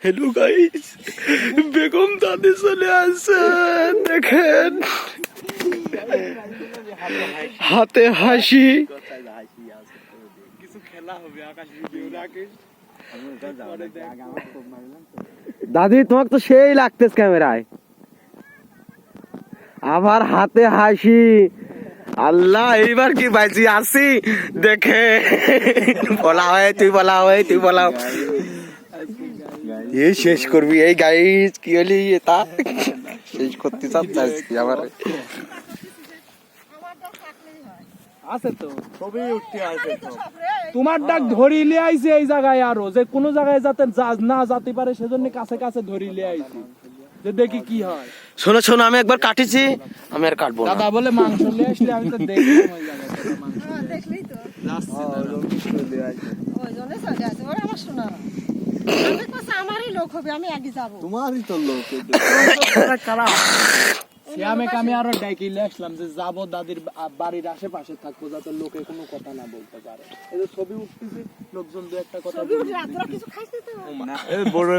hello guys बेगम दादी चले আসছেন দেখেন হাতে হাসি কিছু খেলা হবে আকাশ ভিডিও রাখিস দাদি তোমাকে তো সেই লাগতেছে ক্যামেরায় আবার হাতে হাসি আল্লাহ এইবার কি বাইজি আসি দেখে বলা হয় তুই বলা এই শেষ করবি এই গাইস কি হলি এটা শেষ করতে চাচ্ছি আবার আছে তো সবই উঠতে আছে তোমার ডাক ধরিলে আইছে এই জায়গায় আরো যে কোন জায়গায় যাতে না যেতে পারে সেজন্য কাছে কাছে ধরিলে আইছি যে দেখি কি হয় শোনো আমি একবার কাটিছি আমি আর কাটবো না দাদা বলে মাংস নিয়ে আসলে আমি তো দেখলাম ওই জায়গায় মাংস দেখলেই তো যাচ্ছে ওই জন্য চলে আসে ওরা আমার শোনা আমি কথা আমারই লোক হবে আমি আগে যাব তোমারই তো লোক শ্যামেকে আমি আরো ডাকিলে আসলাম যে যাবো দাদির বাড়ির আশেপাশে থাকবো যাতে লোকে কোনো কথা না বলতে পারে এই যে ছবি উঠতেছে লোকজন দু একটা কথা ছবি উঠে তোরা কিছু খাইছিস তো বড়